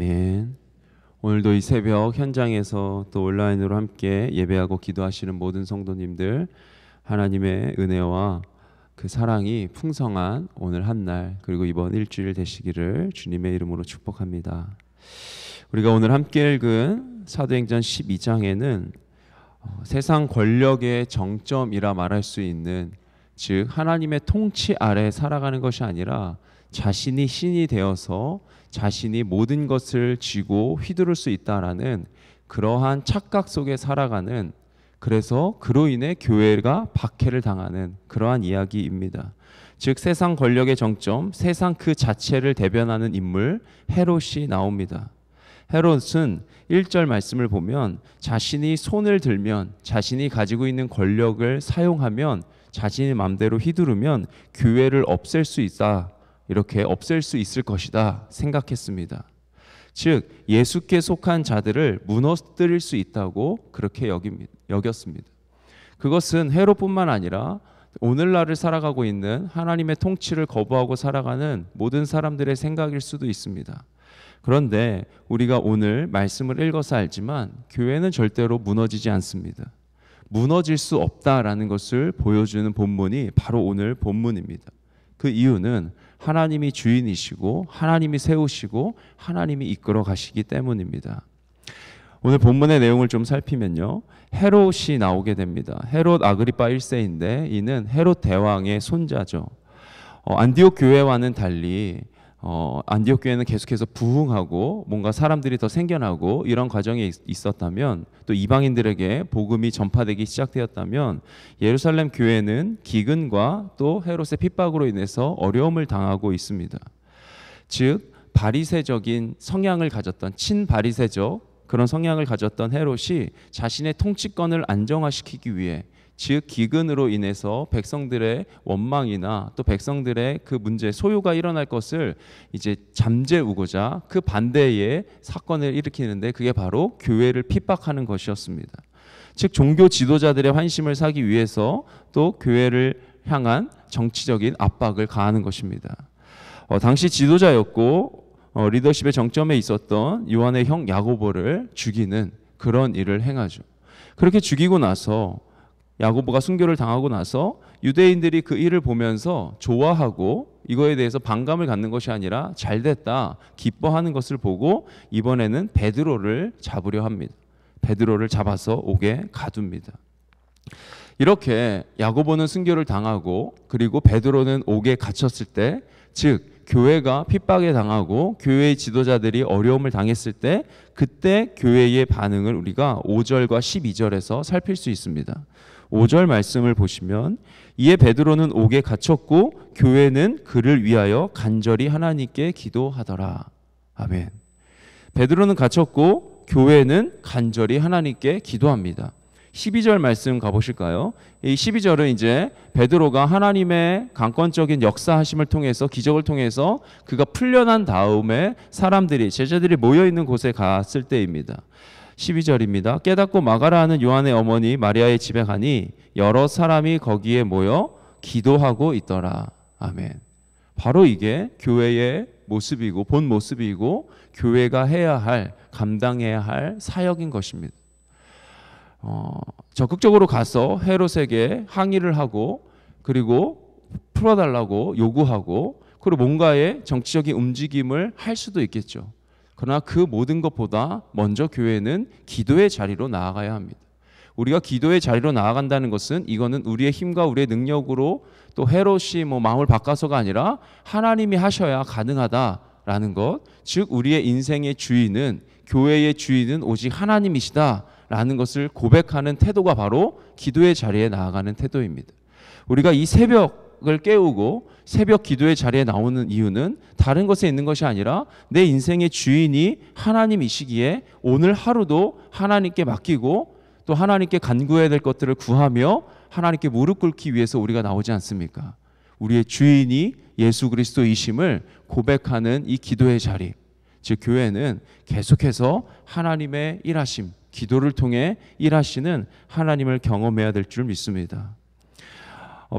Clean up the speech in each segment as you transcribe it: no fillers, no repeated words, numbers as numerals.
아멘. 오늘도 이 새벽 현장에서 또 온라인으로 함께 예배하고 기도하시는 모든 성도님들, 하나님의 은혜와 그 사랑이 풍성한 오늘 한날 그리고 이번 일주일 되시기를 주님의 이름으로 축복합니다. 우리가 오늘 함께 읽은 사도행전 12장에는 세상 권력의 정점이라 말할 수 있는, 즉 하나님의 통치 아래 살아가는 것이 아니라 자신이 신이 되어서 자신이 모든 것을 쥐고 휘두를 수 있다라는 그러한 착각 속에 살아가는, 그래서 그로 인해 교회가 박해를 당하는 그러한 이야기입니다. 즉 세상 권력의 정점, 세상 그 자체를 대변하는 인물 헤롯이 나옵니다. 헤롯은 1절 말씀을 보면 자신이 손을 들면, 자신이 가지고 있는 권력을 사용하면, 자신의 마음대로 휘두르면 교회를 없앨 수 있다, 이렇게 없앨 수 있을 것이다 생각했습니다. 즉 예수께 속한 자들을 무너뜨릴 수 있다고 그렇게 여겼습니다. 그것은 헤롯뿐만 아니라 오늘날을 살아가고 있는 하나님의 통치를 거부하고 살아가는 모든 사람들의 생각일 수도 있습니다. 그런데 우리가 오늘 말씀을 읽어서 알지만 교회는 절대로 무너지지 않습니다. 무너질 수 없다라는 것을 보여주는 본문이 바로 오늘 본문입니다. 그 이유는 하나님이 주인이시고 하나님이 세우시고 하나님이 이끌어 가시기 때문입니다. 오늘 본문의 내용을 좀 살피면요, 헤롯이 나오게 됩니다. 헤롯 아그리파 1세인데 이는 헤롯 대왕의 손자죠. 안디옥 교회와는 달리 안디옥 교회는 계속해서 부흥하고 뭔가 사람들이 더 생겨나고 이런 과정이 있었다면, 또 이방인들에게 복음이 전파되기 시작되었다면, 예루살렘 교회는 기근과 또 헤롯의 핍박으로 인해서 어려움을 당하고 있습니다. 즉 바리새적인 성향을 가졌던, 친바리새적 그런 성향을 가졌던 헤롯이 자신의 통치권을 안정화시키기 위해, 즉 기근으로 인해서 백성들의 원망이나 또 백성들의 그 문제, 소요가 일어날 것을 이제 잠재우고자 그 반대의 사건을 일으키는데, 그게 바로 교회를 핍박하는 것이었습니다. 즉 종교 지도자들의 환심을 사기 위해서 또 교회를 향한 정치적인 압박을 가하는 것입니다. 당시 지도자였고 리더십의 정점에 있었던 요한의 형 야고보를 죽이는 그런 일을 행하죠. 그렇게 죽이고 나서, 야고보가 순교를 당하고 나서 유대인들이 그 일을 보면서 좋아하고 이거에 대해서 반감을 갖는 것이 아니라 잘됐다 기뻐하는 것을 보고 이번에는 베드로를 잡으려 합니다. 베드로를 잡아서 옥에 가둡니다. 이렇게 야고보는 순교를 당하고 그리고 베드로는 옥에 갇혔을 때, 즉 교회가 핍박에 당하고 교회의 지도자들이 어려움을 당했을 때, 그때 교회의 반응을 우리가 5절과 12절에서 살필 수 있습니다. 5절 말씀을 보시면, 이에 베드로는 옥에 갇혔고 교회는 그를 위하여 간절히 하나님께 기도하더라. 아멘. 베드로는 갇혔고 교회는 간절히 하나님께 기도합니다. 12절 말씀 가보실까요? 이 12절은 이제 베드로가 하나님의 강권적인 역사하심을 통해서, 기적을 통해서 그가 풀려난 다음에 사람들이, 제자들이 모여있는 곳에 갔을 때입니다. 12절입니다. 깨닫고 마가라 하는 요한의 어머니 마리아의 집에 가니 여러 사람이 거기에 모여 기도하고 있더라. 아멘. 바로 이게 교회의 모습이고 본 모습이고 교회가 해야 할, 감당해야 할 사역인 것입니다. 적극적으로 가서 헤롯에게 항의를 하고 그리고 풀어달라고 요구하고 그리고 뭔가의 정치적인 움직임을 할 수도 있겠죠. 그러나 그 모든 것보다 먼저 교회는 기도의 자리로 나아가야 합니다. 우리가 기도의 자리로 나아간다는 것은, 이거는 우리의 힘과 우리의 능력으로 또 헤롯이 마음을 바꿔서가 아니라 하나님이 하셔야 가능하다라는 것, 즉 우리의 인생의 주인은, 교회의 주인은 오직 하나님이시다라는 것을 고백하는 태도가 바로 기도의 자리에 나아가는 태도입니다. 우리가 이 새벽을 깨우고 새벽 기도의 자리에 나오는 이유는 다른 것에 있는 것이 아니라 내 인생의 주인이 하나님이시기에 오늘 하루도 하나님께 맡기고 또 하나님께 간구해야 될 것들을 구하며 하나님께 무릎 꿇기 위해서 우리가 나오지 않습니까? 우리의 주인이 예수 그리스도이심을 고백하는 이 기도의 자리, 즉 교회는 계속해서 하나님의 일하심, 기도를 통해 일하시는 하나님을 경험해야 될 줄 믿습니다.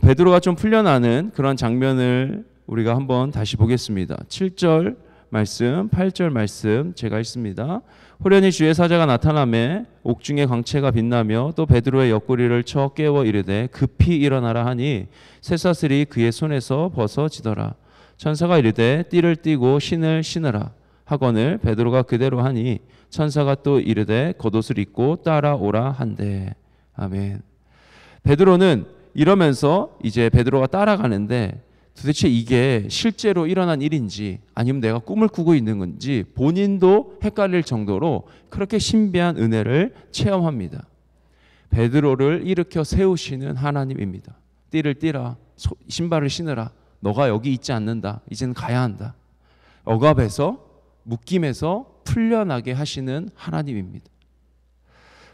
베드로가 좀 풀려나는 그런 장면을 우리가 한번 다시 보겠습니다. 7절 말씀, 8절 말씀 제가 읽습니다. 호련히 주의 사자가 나타나매 옥중의 광채가 빛나며 또 베드로의 옆구리를 쳐 깨워 이르되 급히 일어나라 하니 쇠사슬이 그의 손에서 벗어지더라. 천사가 이르되 띠를 띠고 신을 신으라 하거늘 베드로가 그대로 하니 천사가 또 이르되 겉옷을 입고 따라오라 한대. 아멘. 베드로는 이러면서 이제 베드로가 따라가는데 도대체 이게 실제로 일어난 일인지 아니면 내가 꿈을 꾸고 있는 건지 본인도 헷갈릴 정도로 그렇게 신비한 은혜를 체험합니다. 베드로를 일으켜 세우시는 하나님입니다. 띠를 띠라, 신발을 신으라. 너가 여기 있지 않는다. 이제는 가야 한다. 억압에서 묶임에서 풀려나게 하시는 하나님입니다.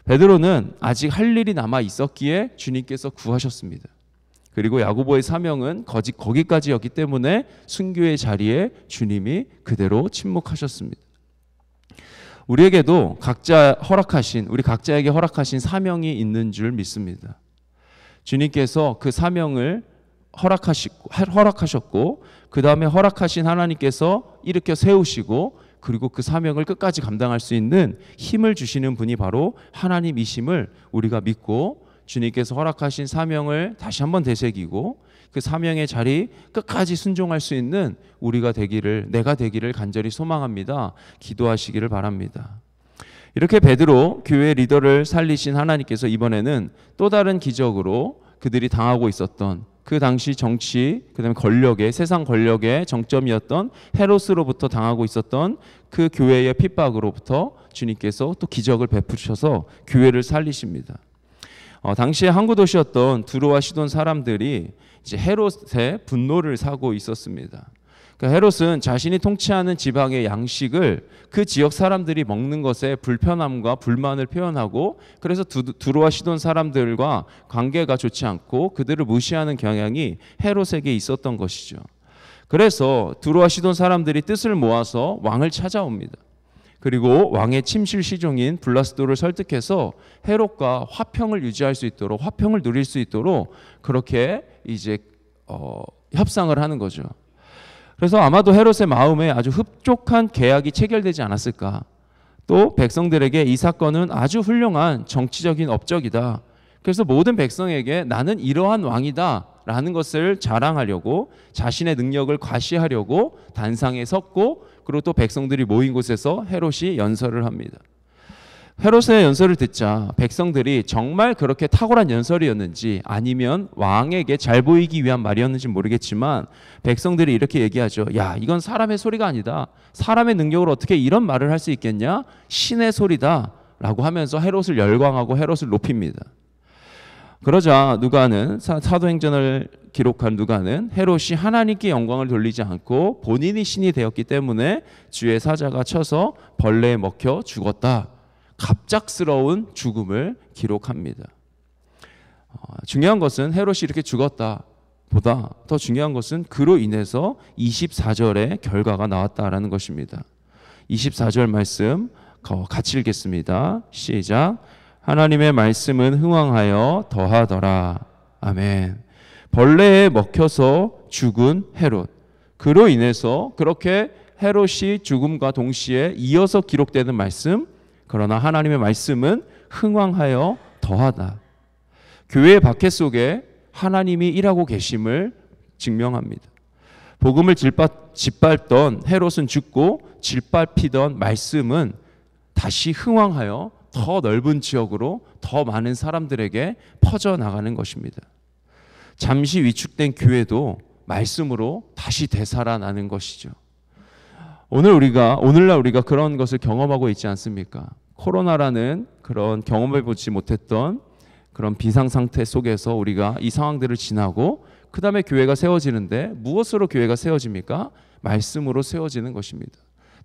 베드로는 아직 할 일이 남아 있었기에 주님께서 구하셨습니다. 그리고 야고보의 사명은 거기까지였기 때문에 순교의 자리에 주님이 그대로 침묵하셨습니다. 우리에게도 우리 각자에게 허락하신 사명이 있는 줄 믿습니다. 주님께서 그 사명을 허락하셨고 그 다음에 허락하신 하나님께서 일으켜 세우시고 그리고 그 사명을 끝까지 감당할 수 있는 힘을 주시는 분이 바로 하나님이심을 우리가 믿고 주님께서 허락하신 사명을 다시 한번 되새기고 그 사명의 자리 끝까지 순종할 수 있는 내가 되기를 간절히 소망합니다. 기도하시기를 바랍니다. 이렇게 베드로 교회 리더를 살리신 하나님께서 이번에는 또 다른 기적으로 그들이 당하고 있었던 그 당시 정치, 그다음에 세상 권력의 정점이었던 헤롯으로부터 당하고 있었던 그 교회의 핍박으로부터 주님께서 또 기적을 베푸셔서 교회를 살리십니다. 당시에 항구 도시였던 두로와 시돈 사람들이 이제 헤롯의 분노를 사고 있었습니다. 그러니까 헤롯은 자신이 통치하는 지방의 양식을 그 지역 사람들이 먹는 것에 불편함과 불만을 표현하고 그래서 두로와 시돈 사람들과 관계가 좋지 않고 그들을 무시하는 경향이 헤롯에게 있었던 것이죠. 그래서 두로와 시돈 사람들이 뜻을 모아서 왕을 찾아옵니다. 그리고 왕의 침실 시종인 블라스도를 설득해서 헤롯과 화평을 유지할 수 있도록 화평을 누릴 수 있도록 그렇게 이제 협상을 하는 거죠. 그래서 아마도 헤롯의 마음에 아주 흡족한 계약이 체결되지 않았을까. 또 백성들에게 이 사건은 아주 훌륭한 정치적인 업적이다. 그래서 모든 백성에게 나는 이러한 왕이다 라는 것을 자랑하려고 자신의 능력을 과시하려고 단상에 섰고 그리고 또 백성들이 모인 곳에서 헤롯이 연설을 합니다. 헤롯의 연설을 듣자 백성들이 정말 그렇게 탁월한 연설이었는지 아니면 왕에게 잘 보이기 위한 말이었는지 모르겠지만 백성들이 이렇게 얘기하죠. 야, 이건 사람의 소리가 아니다. 사람의 능력으로 어떻게 이런 말을 할 수 있겠냐? 신의 소리다 라고 하면서 헤롯을 열광하고 헤롯을 높입니다. 그러자 누가는 사도행전을 기록한 누가는 헤롯이 하나님께 영광을 돌리지 않고 본인이 신이 되었기 때문에 주의 사자가 쳐서 벌레에 먹혀 죽었다. 갑작스러운 죽음을 기록합니다. 중요한 것은 헤롯이 이렇게 죽었다 보다 더 중요한 것은 그로 인해서 24절의 결과가 나왔다라는 것입니다. 24절 말씀 같이 읽겠습니다. 시작. 하나님의 말씀은 흥왕하여 더하더라. 아멘. 벌레에 먹혀서 죽은 헤롯. 그로 인해서 그렇게 헤롯이 죽음과 동시에 이어서 기록되는 말씀, 그러나 하나님의 말씀은 흥왕하여 더하다. 교회의 박해 속에 하나님이 일하고 계심을 증명합니다. 복음을 짓밟던 헤롯은 죽고 짓밟히던 말씀은 다시 흥왕하여 더 넓은 지역으로 더 많은 사람들에게 퍼져나가는 것입니다. 잠시 위축된 교회도 말씀으로 다시 되살아나는 것이죠. 오늘날 우리가 그런 것을 경험하고 있지 않습니까? 코로나라는 그런 경험해보지 못했던 그런 비상상태 속에서 우리가 이 상황들을 지나고 그 다음에 교회가 세워지는데 무엇으로 교회가 세워집니까? 말씀으로 세워지는 것입니다.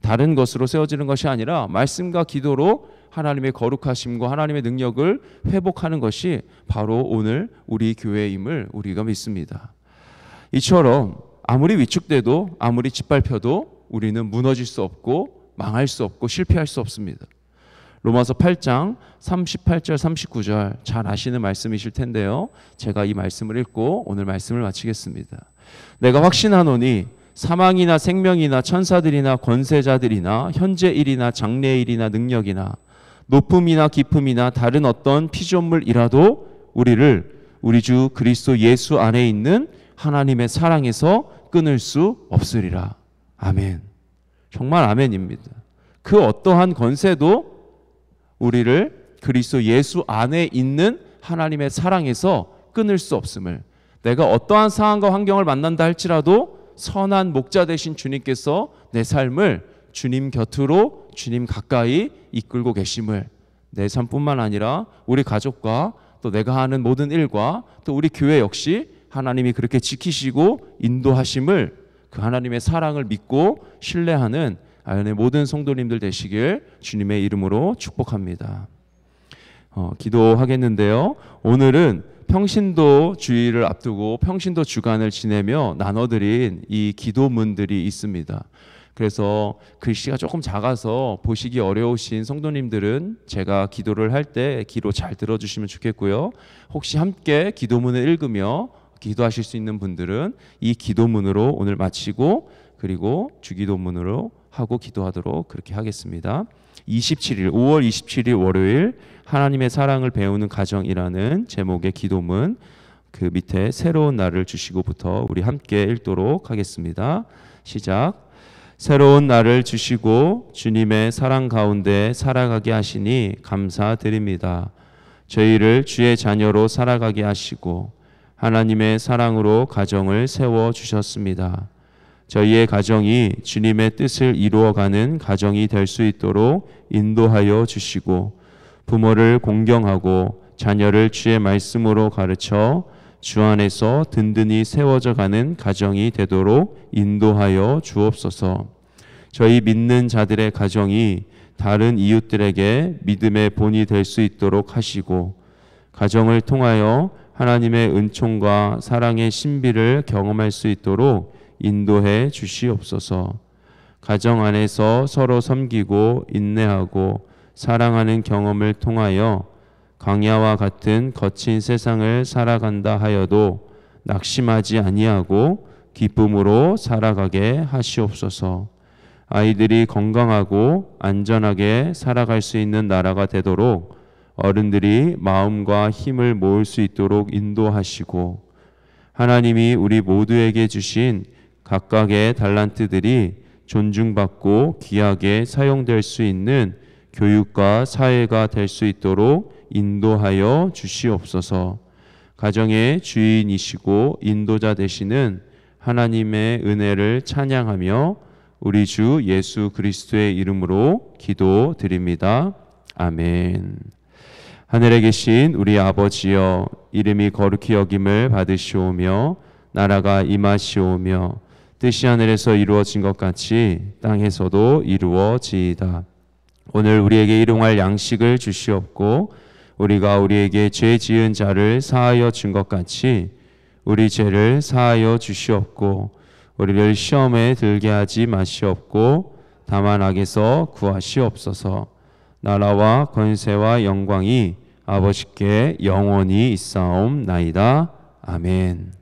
다른 것으로 세워지는 것이 아니라 말씀과 기도로 하나님의 거룩하심과 하나님의 능력을 회복하는 것이 바로 오늘 우리 교회임을 우리가 믿습니다. 이처럼 아무리 위축돼도 아무리 짓밟혀도 우리는 무너질 수 없고 망할 수 없고 실패할 수 없습니다. 로마서 8장 38절 39절 잘 아시는 말씀이실 텐데요. 제가 이 말씀을 읽고 오늘 말씀을 마치겠습니다. 내가 확신하노니 사망이나 생명이나 천사들이나 권세자들이나 현재일이나 장래일이나 능력이나 높음이나 깊음이나 다른 어떤 피조물이라도 우리를 우리 주 그리스도 예수 안에 있는 하나님의 사랑에서 끊을 수 없으리라. 아멘. 정말 아멘입니다. 그 어떠한 권세도 우리를 그리스도 예수 안에 있는 하나님의 사랑에서 끊을 수 없음을, 내가 어떠한 상황과 환경을 만난다 할지라도 선한 목자 되신 주님께서 내 삶을 주님 곁으로, 주님 가까이 이끌고 계심을, 내 삶뿐만 아니라 우리 가족과 또 내가 하는 모든 일과 또 우리 교회 역시 하나님이 그렇게 지키시고 인도하심을, 그 하나님의 사랑을 믿고 신뢰하는 아연의 모든 성도님들 되시길 주님의 이름으로 축복합니다. 기도하겠는데요. 오늘은 평신도 주일을 앞두고 평신도 주간을 지내며 나눠드린 이 기도문들이 있습니다. 그래서 글씨가 조금 작아서 보시기 어려우신 성도님들은 제가 기도를 할 때 귀로 잘 들어주시면 좋겠고요. 혹시 함께 기도문을 읽으며 기도하실 수 있는 분들은 이 기도문으로 오늘 마치고 그리고 주기도문으로 하고 기도하도록 그렇게 하겠습니다. 5월 27일 월요일 하나님의 사랑을 배우는 가정이라는 제목의 기도문, 그 밑에 새로운 날을 주시고부터 우리 함께 읽도록 하겠습니다. 시작. 새로운 날을 주시고 주님의 사랑 가운데 살아가게 하시니 감사드립니다. 저희를 주의 자녀로 살아가게 하시고 하나님의 사랑으로 가정을 세워주셨습니다. 저희의 가정이 주님의 뜻을 이루어가는 가정이 될 수 있도록 인도하여 주시고 부모를 공경하고 자녀를 주의 말씀으로 가르쳐 주 안에서 든든히 세워져 가는 가정이 되도록 인도하여 주옵소서. 저희 믿는 자들의 가정이 다른 이웃들에게 믿음의 본이 될 수 있도록 하시고 가정을 통하여 하나님의 은총과 사랑의 신비를 경험할 수 있도록 인도해 주시옵소서. 가정 안에서 서로 섬기고 인내하고 사랑하는 경험을 통하여 광야와 같은 거친 세상을 살아간다 하여도 낙심하지 아니하고 기쁨으로 살아가게 하시옵소서. 아이들이 건강하고 안전하게 살아갈 수 있는 나라가 되도록 어른들이 마음과 힘을 모을 수 있도록 인도하시고 하나님이 우리 모두에게 주신 각각의 달란트들이 존중받고 귀하게 사용될 수 있는 교육과 사회가 될 수 있도록 인도하여 주시옵소서. 가정의 주인이시고 인도자 되시는 하나님의 은혜를 찬양하며 우리 주 예수 그리스도의 이름으로 기도드립니다. 아멘. 하늘에 계신 우리 아버지여, 이름이 거룩히 여김을 받으시오며 나라가 임하시오며 뜻이 하늘에서 이루어진 것 같이 땅에서도 이루어지이다. 오늘 우리에게 일용할 양식을 주시옵고 우리가 우리에게 죄 지은 자를 사하여 준 것 같이 우리 죄를 사하여 주시옵고 우리를 시험에 들게 하지 마시옵고 다만 악에서 구하시옵소서. 나라와 권세와 영광이 아버지께 영원히 있사옵나이다. 아멘.